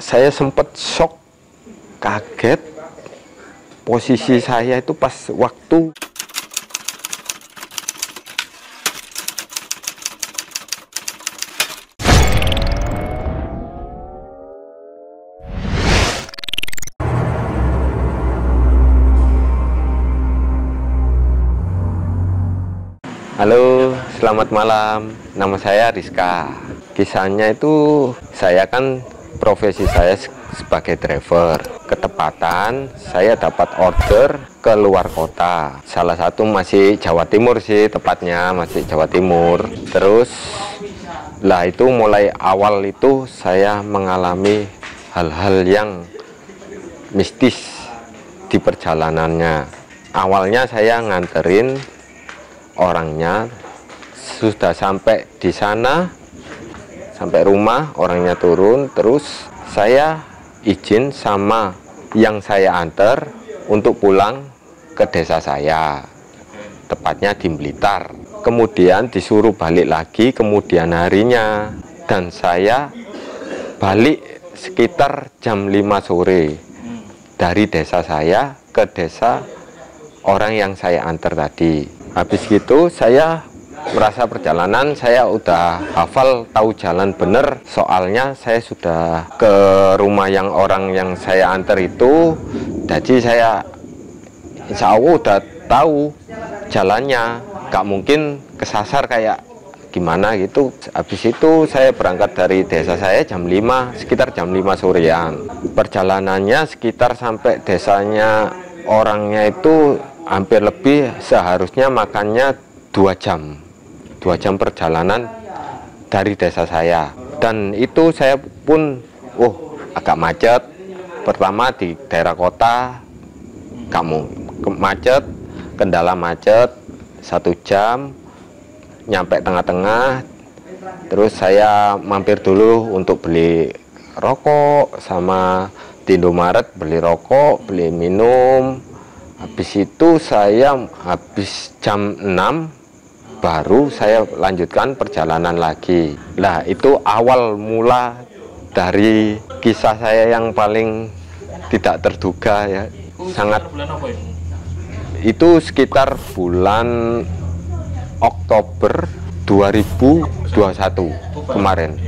saya sempat shock, kaget. Posisi saya itu pas waktu halo, selamat malam. Nama saya Rizka. Kisahnya itu, saya kan profesi saya sebagai driver. Ketepatan saya dapat order ke luar kota. Salah satu masih Jawa Timur sih, tepatnya masih Jawa Timur. Terus lah itu mulai awal itu saya mengalami hal-hal yang mistis di perjalanannya. Awalnya saya nganterin orangnya, sudah sampai di sana, sampai rumah orangnya turun, terus saya izin sama yang saya antar untuk pulang ke desa saya, tepatnya di Blitar. Kemudian disuruh balik lagi kemudian harinya, dan saya balik sekitar jam 5 sore dari desa saya ke desa orang yang saya antar tadi. Habis gitu saya merasa perjalanan saya udah hafal, tahu jalan bener, soalnya saya sudah ke rumah yang orang yang saya antar itu. Jadi saya insya Allah udah tahu jalannya, gak mungkin kesasar kayak gimana gitu. Habis itu saya berangkat dari desa saya jam 5, sekitar jam 5 sorean. Perjalanannya sekitar sampai desanya orangnya itu hampir lebih, seharusnya makannya 2 jam perjalanan dari desa saya. Dan itu saya pun agak macet. Pertama di daerah kota macet, kendala macet 1 jam, nyampe tengah-tengah. Terus saya mampir dulu untuk beli rokok, sama di Indomaret beli rokok, beli minum. Habis itu saya habis jam 6 baru saya lanjutkan perjalanan lagi. Nah itu awal mula dari kisah saya yang paling tidak terduga ya. Sangat itu sekitar bulan Oktober 2021 kemarin,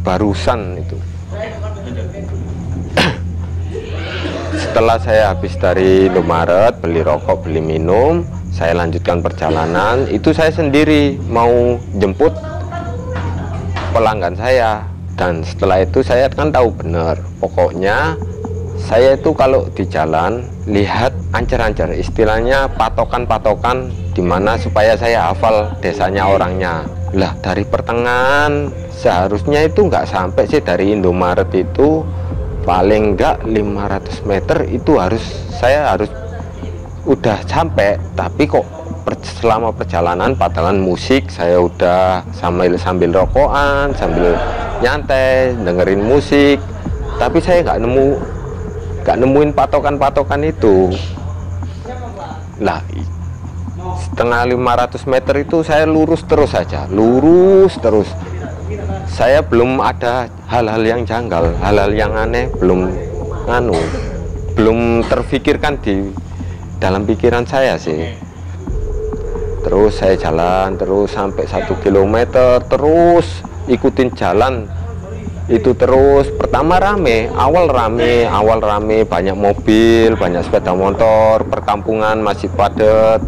barusan itu. Setelah saya habis dari Indomaret beli rokok, beli minum, saya lanjutkan perjalanan. Itu saya sendiri mau jemput pelanggan saya. Dan setelah itu saya kan tahu benar, pokoknya saya itu kalau di jalan lihat ancar-ancar, istilahnya patokan-patokan, dimana supaya saya hafal desanya orangnya. Lah dari pertengahan seharusnya itu nggak sampai sih, dari Indomaret itu paling enggak 500 meter itu saya harus udah sampai. Tapi kok selama perjalanan padahal musik saya udah sambil rokokan, sambil nyantai dengerin musik, tapi saya nggak nemuin patokan itu. Lah setengah 500 meter itu saya lurus terus saja, lurus terus. Saya belum ada hal-hal yang janggal, hal-hal yang aneh belum terfikirkan di dalam pikiran saya sih. Terus saya jalan terus sampai 1 kilometer, terus ikutin jalan itu terus. Pertama awal rame, banyak mobil, banyak sepeda motor, perkampungan masih padat,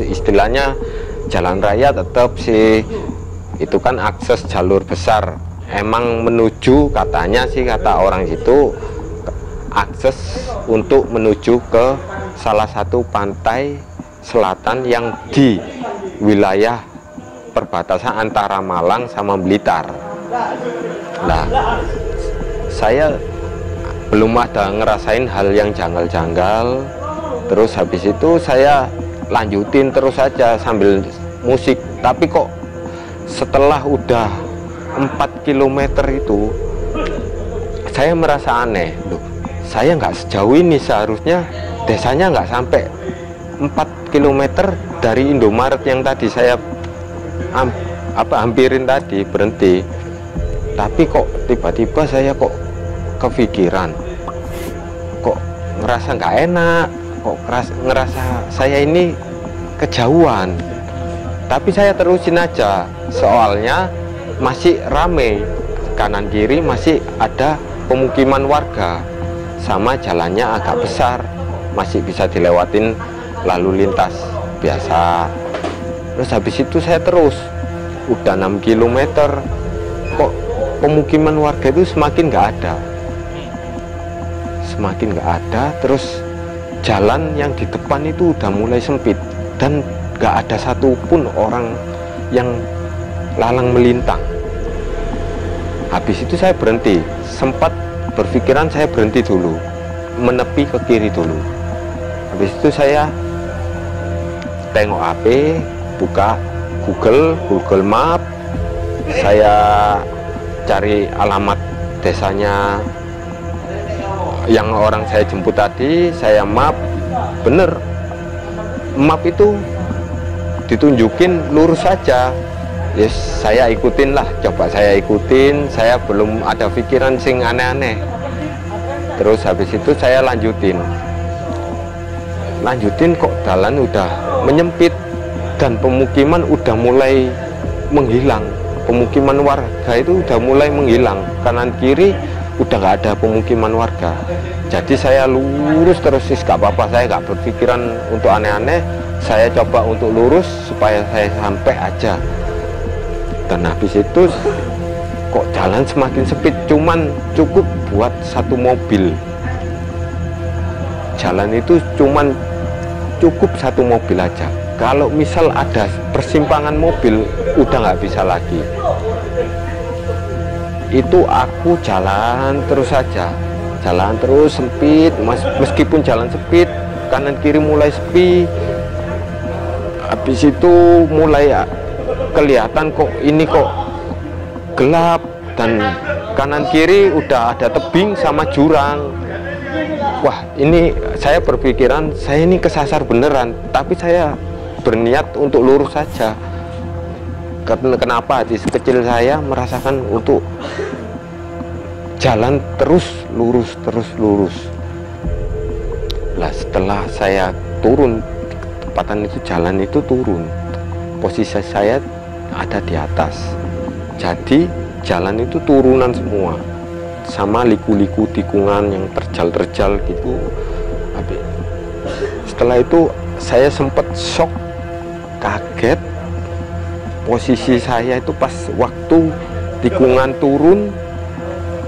istilahnya jalan raya tetap sih. Itu kan akses jalur besar, emang menuju, katanya sih kata orang situ, akses untuk menuju ke salah satu pantai selatan yang di wilayah perbatasan antara Malang sama Blitar. Nah saya belum ada ngerasain hal yang janggal-janggal. Terus habis itu saya lanjutin terus saja sambil musik. Tapi kok setelah udah 4 km itu saya merasa aneh. Loh, saya nggak sejauh ini, seharusnya desanya nggak sampai 4 km dari Indomaret yang tadi saya hampirin tadi berhenti. Tapi kok tiba-tiba saya kok kepikiran, kok ngerasa nggak enak, kok ngerasa saya ini kejauhan. Tapi saya terusin aja, soalnya masih rame, kanan kiri masih ada pemukiman warga, sama jalannya agak besar, masih bisa dilewatin lalu lintas biasa. Terus habis itu saya terus, udah 6 km, kok pemukiman warga itu semakin nggak ada, semakin nggak ada. Terus jalan yang di depan itu udah mulai sempit dan nggak ada satupun orang yang lalang melintang. Habis itu saya berhenti, sempat berpikiran saya berhenti dulu, menepi ke kiri dulu. Habis itu saya tengok HP, buka Google Map, saya cari alamat desanya yang orang saya jemput tadi, saya map, bener map itu ditunjukin lurus saja. Yes, saya ikutin lah, coba saya ikutin, saya belum ada pikiran sing aneh-aneh. Terus habis itu saya lanjutin kok jalan udah menyempit dan pemukiman udah mulai menghilang, pemukiman warga itu udah mulai menghilang, kanan kiri udah nggak ada pemukiman warga. Jadi saya lurus terus, gak apa-apa, saya nggak berpikiran untuk aneh-aneh, saya coba untuk lurus supaya saya sampai aja. Dan habis itu kok jalan semakin sempit, cuman cukup buat satu mobil. Jalan itu cuman cukup satu mobil aja. Kalau misal ada persimpangan mobil, udah nggak bisa lagi. Itu aku jalan terus saja, jalan terus sempit, meskipun jalan sempit, kanan kiri mulai sepi. Habis itu mulai kelihatan kok ini kok gelap, dan kanan kiri udah ada tebing sama jurang. Wah, ini saya berpikiran saya ini kesasar beneran, tapi saya berniat untuk lurus saja. Kenapa hati kecil saya merasakan untuk jalan terus lurus. Lah setelah saya turun, tempatan itu, jalan itu turun, posisi saya ada di atas, jadi jalan itu turunan semua, sama liku-liku tikungan yang terjal gitu. Setelah itu saya sempat shock, kaget. Posisi saya itu pas waktu tikungan turun,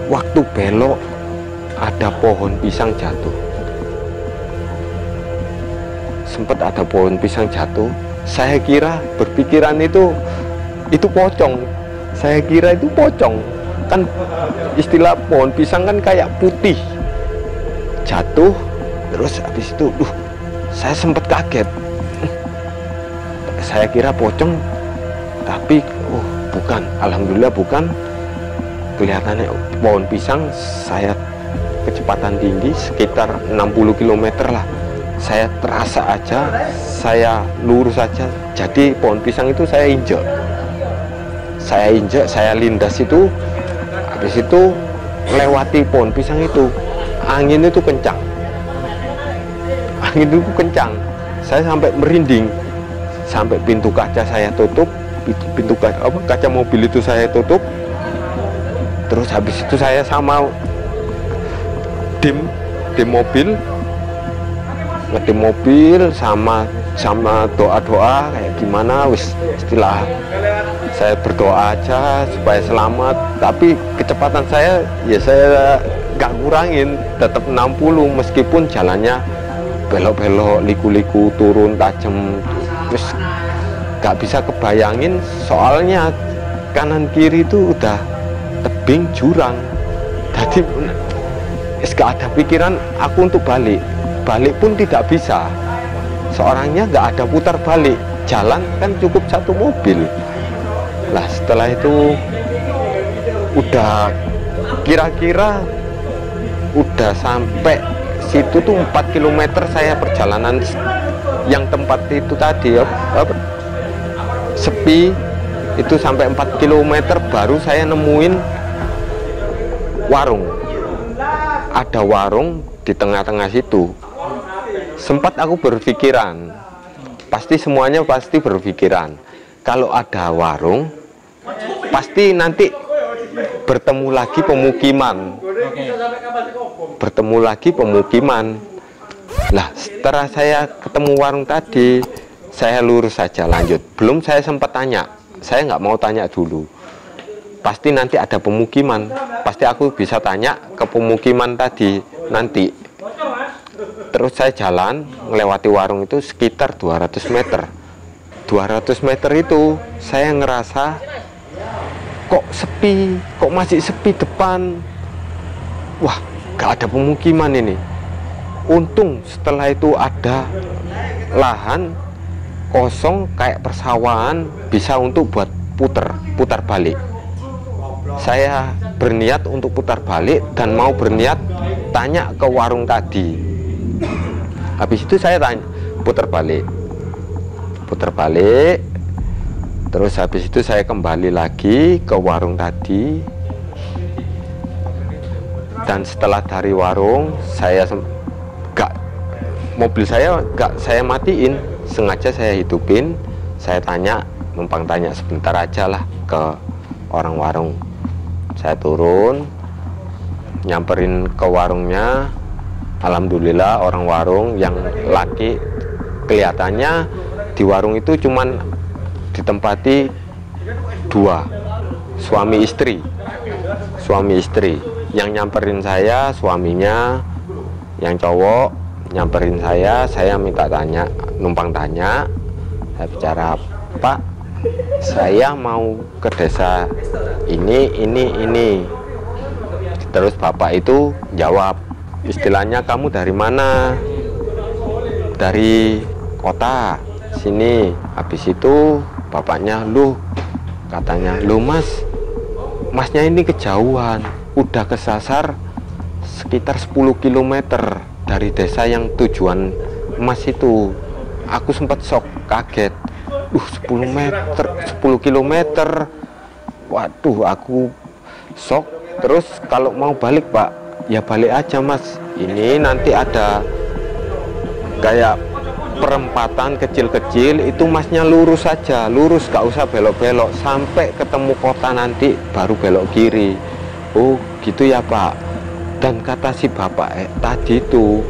waktu belok ada pohon pisang jatuh. Sempat ada pohon pisang jatuh. Saya kira, berpikiran itu pocong. Saya kira itu pocong. Kan istilah pohon pisang kan kayak putih. Jatuh, terus habis itu, saya sempat kaget. Saya kira pocong, tapi bukan. Alhamdulillah bukan. Kelihatannya pohon pisang. Saya kecepatan tinggi sekitar 60 km lah. Saya terasa aja, saya lurus aja. Jadi pohon pisang itu saya injek, saya lindas itu. Habis itu lewati pohon pisang itu, angin itu kencang, saya sampai merinding, sampai pintu kaca saya tutup, kaca mobil itu saya tutup. Terus habis itu saya sama dim mobil, ngedim mobil, sama doa kayak gimana, istilah saya berdoa aja supaya selamat. Tapi kecepatan saya ya saya gak kurangin, tetap 60 meskipun jalannya belok-belok, liku-liku, turun tajam. Terus gak bisa kebayangin, soalnya kanan kiri itu udah tebing jurang. Jadi gak ada pikiran aku untuk balik pun tidak bisa, seorangnya nggak ada putar balik, jalan kan cukup satu mobil. Lah setelah itu udah kira-kira udah sampai situ tuh 4 km saya perjalanan yang tempat itu tadi sepi itu, sampai 4 km baru saya nemuin warung ada warung di tengah-tengah situ. Sempat aku berpikiran, pasti semuanya pasti berpikiran, kalau ada warung pasti nanti bertemu lagi pemukiman. Bertemu lagi pemukiman. Lah, setelah saya ketemu warung tadi, saya lurus saja lanjut. Belum saya sempat tanya, saya nggak mau tanya dulu. Pasti nanti ada pemukiman, pasti aku bisa tanya ke pemukiman tadi nanti. Terus saya jalan melewati warung itu sekitar 200 meter. 200 meter itu saya ngerasa kok sepi, kok masih sepi depan. Wah, gak ada pemukiman ini. Untung setelah itu ada lahan kosong kayak persawahan, bisa untuk buat putar balik. Saya berniat untuk putar balik dan mau berniat tanya ke warung tadi. Habis itu saya tanya, putar balik. Terus habis itu saya kembali lagi ke warung tadi. Dan setelah dari warung, mobil saya gak saya matiin, sengaja saya hidupin. Saya numpang tanya sebentar aja lah ke orang warung. Saya turun, nyamperin ke warungnya. Alhamdulillah orang warung yang laki, kelihatannya di warung itu cuman ditempati 2 suami istri. Yang nyamperin saya suaminya, yang cowok nyamperin saya minta tanya, numpang tanya. Saya bicara, Pak, saya mau ke desa ini. Terus bapak itu jawab, istilahnya, kamu dari mana? Dari kota sini. Habis itu bapaknya, katanya, masnya ini kejauhan, udah kesasar sekitar 10 km dari desa yang tujuan mas itu. Aku sempat shock, kaget. 10 km. Waduh, aku shock. Terus kalau mau balik, Pak, ya balik aja, Mas. Ini nanti ada kayak perempatan kecil-kecil, itu masnya lurus saja, lurus, gak usah belok-belok, sampai ketemu kota nanti baru belok kiri. Oh gitu ya Pak. Dan kata si bapak tadi itu,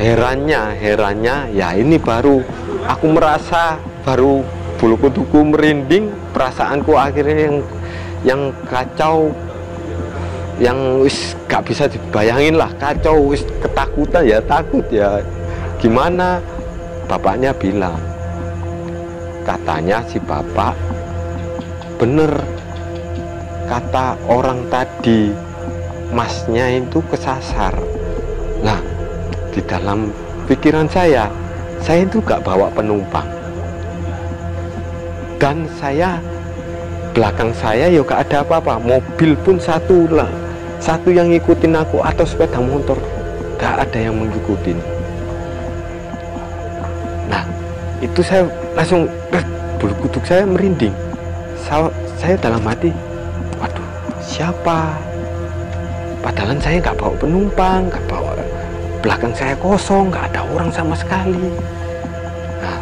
herannya ya ini baru aku merasa, baru bulu kuduku merinding, perasaanku akhirnya yang kacau, yang wis gak bisa dibayangin lah, kacau, wis ketakutan ya, takut ya gimana. Bapaknya bilang, katanya si bapak bener kata orang tadi, masnya itu kesasar. Nah, di dalam pikiran saya itu gak bawa penumpang, dan saya belakang saya ya gak ada apa-apa, mobil pun satu yang ngikutin aku, atau sepeda motor, gak ada yang mengikutin. Nah, itu saya langsung, bulu kuduk saya merinding. Saya dalam hati, waduh, siapa? Padahal saya nggak bawa penumpang, nggak bawa, belakang saya kosong, nggak ada orang sama sekali. Nah,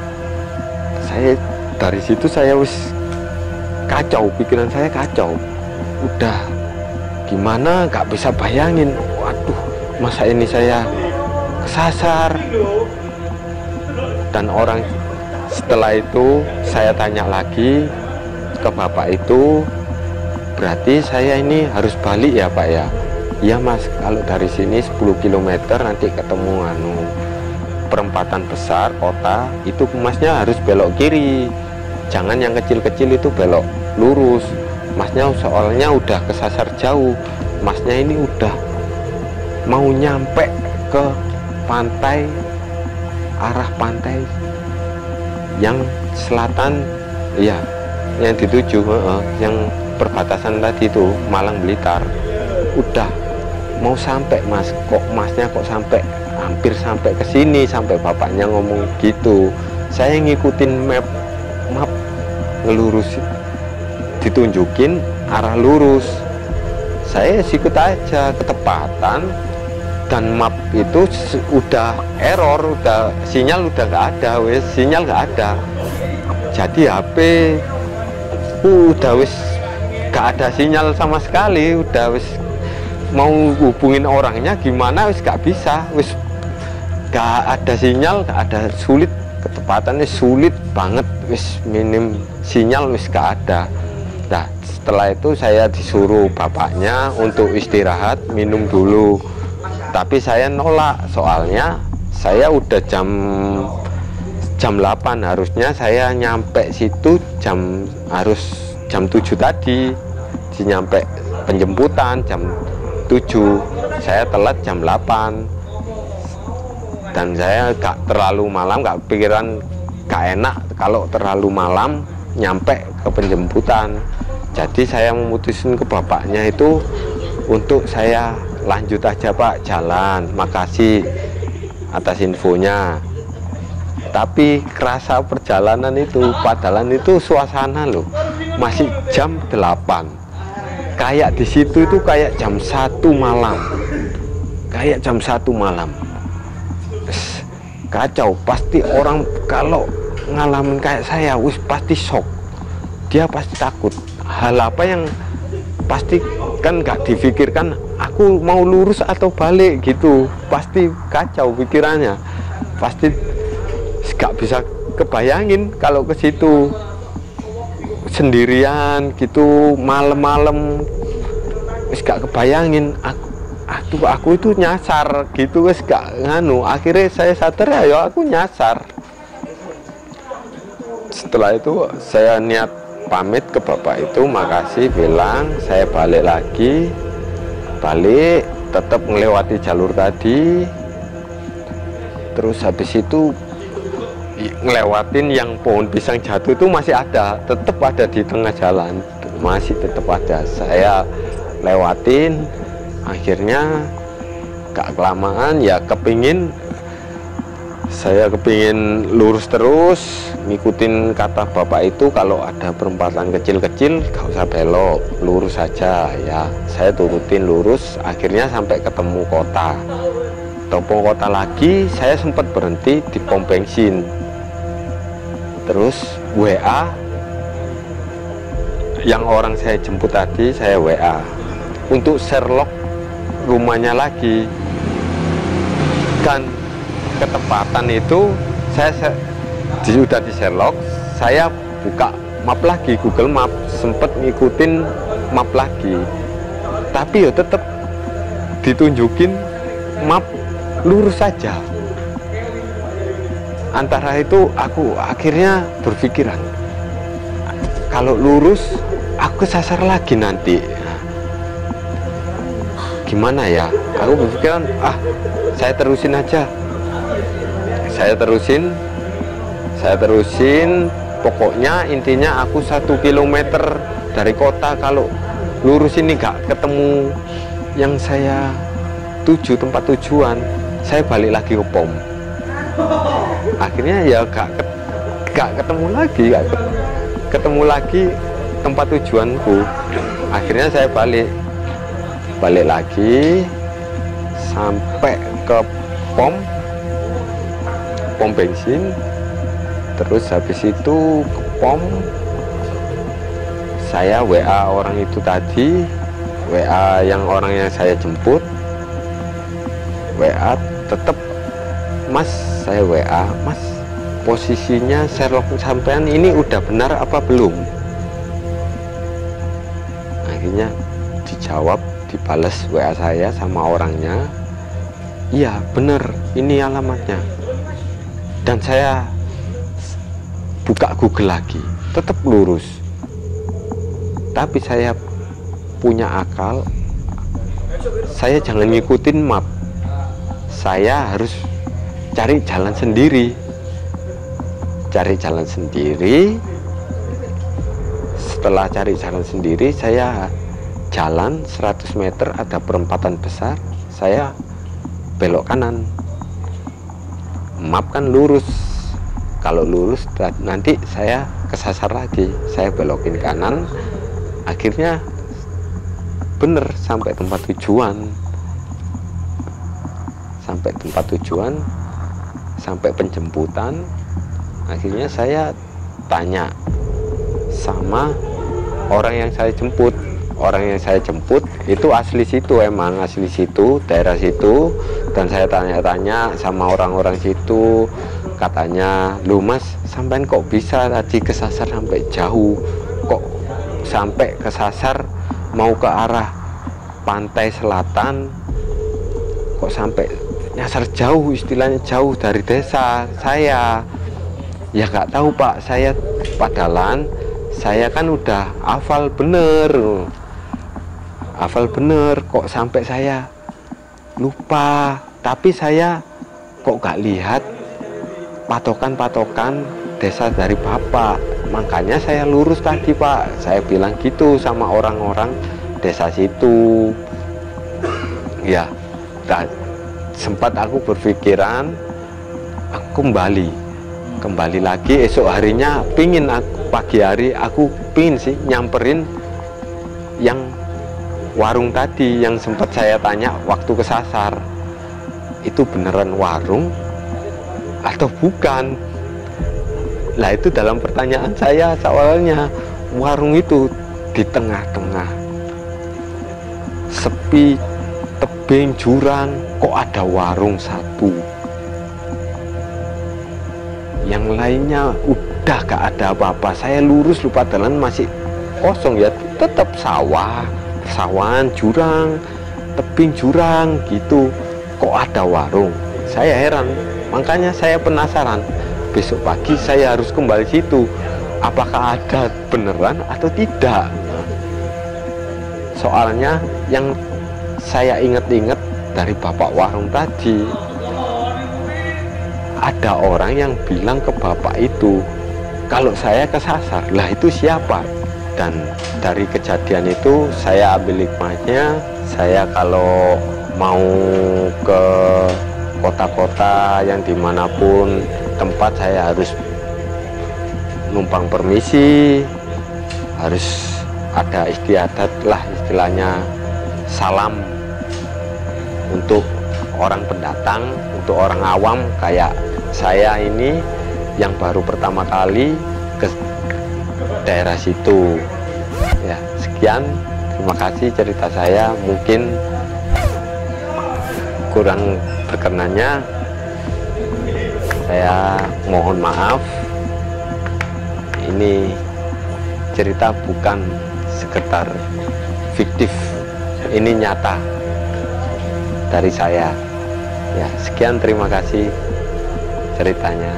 saya dari situ saya wis kacau, pikiran saya kacau. Udah gimana, nggak bisa bayangin. Waduh, masa ini saya kesasar. Dan orang setelah itu saya tanya lagi ke bapak itu, berarti saya ini harus balik ya Pak ya? Iya Mas, kalau dari sini 10 km nanti ketemu perempatan besar kota, itu masnya harus belok kiri, jangan yang kecil-kecil itu belok lurus. Masnya soalnya udah kesasar jauh, masnya ini udah mau nyampe ke pantai, arah pantai yang selatan, ya, yang dituju, yang perbatasan tadi itu Malang Blitar. Udah mau sampai Mas, kok masnya kok sampai hampir sampai ke sini, sampai bapaknya ngomong gitu. Saya ngikutin map ngelurus, ditunjukin arah lurus, saya ikut aja, ketepatan dan map itu udah error, udah sinyal udah nggak ada, wes sinyal nggak ada. Jadi HP udah wes nggak ada sinyal sama sekali, udah wes mau hubungin orangnya gimana wes nggak bisa, wes nggak ada sinyal, nggak ada, sulit, ketepatannya sulit banget, wes minim sinyal wes nggak ada. Nah setelah itu saya disuruh bapaknya untuk istirahat, minum dulu. Tapi saya nolak, soalnya saya udah jam 8, harusnya saya nyampe situ harus jam 7 tadi, nyampe penjemputan jam 7, saya telat jam 8. Dan saya gak terlalu malam, gak pikiran, gak enak kalau terlalu malam nyampe ke penjemputan. Jadi saya memutuskan ke bapaknya itu untuk saya lanjut aja Pak jalan, makasih atas infonya. Tapi kerasa perjalanan itu, padahal itu suasana loh masih jam 8, kayak di situ itu kayak jam 1 malam, kayak jam 1 malam. Kacau, pasti orang kalau ngalamin kayak saya wis pasti shock, dia pasti takut. Hal apa yang pasti kan nggak difikirkan, aku mau lurus atau balik gitu, pasti kacau pikirannya, pasti nggak bisa kebayangin kalau ke situ sendirian gitu malam-malam, nggak kebayangin. aku itu nyasar gitu, wes gak nganu. Akhirnya saya sadar ya aku nyasar. Setelah itu saya niat pamit ke bapak itu, makasih, bilang saya balik lagi, balik tetap melewati jalur tadi. Terus habis itu ngelewatin yang pohon pisang jatuh itu masih ada, tetap ada di tengah jalan, masih tetap ada. Saya lewatin, akhirnya gak kelamaan ya saya kepingin lurus terus, ngikutin kata bapak itu, kalau ada perempatan kecil-kecil gak usah belok, lurus saja ya. Saya turutin lurus, akhirnya sampai ketemu kota. Topong kota lagi, saya sempat berhenti di pom bensin. Terus WA yang orang saya jemput tadi, saya WA untuk Sherlock rumahnya lagi. Dan ketepatan itu saya sudah di Sherlock, saya buka map lagi, Google Map, sempet ngikutin map lagi, tapi ya tetap ditunjukin map lurus saja. Antara itu aku akhirnya berpikiran, kalau lurus aku kesasar lagi nanti, gimana ya. Aku berpikiran, saya terusin aja. Saya terusin, pokoknya intinya aku 1 kilometer dari kota, kalau lurus ini gak ketemu yang saya tuju, tempat tujuan, saya balik lagi ke pom. Akhirnya ya gak ketemu lagi tempat tujuanku. Akhirnya saya balik lagi sampai ke pom bensin. Terus habis itu ke pom, saya WA orang itu tadi, WA yang orang yang saya jemput, WA tetap, Mas, saya WA, Mas, posisinya Sherlock sampean ini udah benar apa belum? Akhirnya dijawab, dibalas WA saya sama orangnya, iya bener, ini alamatnya. Dan saya buka Google lagi, tetap lurus. Tapi saya punya akal, saya jangan ngikutin map, saya harus cari jalan sendiri. Setelah cari jalan sendiri, saya jalan 100 meter, ada perempatan besar, saya belok kanan. Map kan lurus, kalau lurus nanti saya kesasar lagi, saya belokin kanan. Akhirnya bener sampai tempat tujuan. sampai tempat tujuan, sampai penjemputan. Akhirnya saya tanya sama orang yang saya jemput. Orang yang saya jemput itu asli situ, emang asli situ, daerah situ. Dan saya tanya-tanya sama orang-orang situ, katanya, "Lu Mas, sampean kok bisa tadi kesasar sampai jauh? Kok sampai kesasar mau ke arah pantai selatan, kok sampai nyasar jauh, istilahnya jauh dari desa saya?" Ya nggak tahu Pak, saya padahal saya kan udah hafal bener kok sampai saya lupa. Tapi saya kok gak lihat patokan-patokan desa dari Bapak, makanya saya lurus tadi Pak, saya bilang gitu sama orang-orang desa situ. Ya, sempat aku berpikiran aku kembali lagi esok harinya. Pingin aku pagi hari, aku pingin sih nyamperin yang warung tadi yang sempat saya tanya waktu kesasar, itu beneran warung atau bukan. Nah itu dalam pertanyaan saya soalnya, warung itu di tengah-tengah sepi, tebing, jurang, kok ada warung satu, yang lainnya udah gak ada apa-apa. Saya lurus, lupa jalan, masih kosong ya, tetap sawan, jurang, tebing, jurang gitu, kok ada warung. Saya heran, makanya saya penasaran. Besok pagi saya harus kembali situ, apakah ada beneran atau tidak. Soalnya yang saya ingat-ingat dari bapak warung tadi, ada orang yang bilang ke bapak itu kalau saya kesasar. Lah itu siapa? Dan dari kejadian itu saya ambil hikmahnya. Saya kalau mau ke kota-kota yang dimanapun tempat, saya harus numpang permisi, harus ada istiadat lah, istilahnya salam untuk orang pendatang, untuk orang awam kayak saya ini yang baru pertama kali ke daerah situ. Ya, sekian, terima kasih cerita saya. Mungkin kurang berkenannya, saya mohon maaf. Ini cerita bukan sekedar fiktif, ini nyata dari saya. Ya, sekian, terima kasih ceritanya.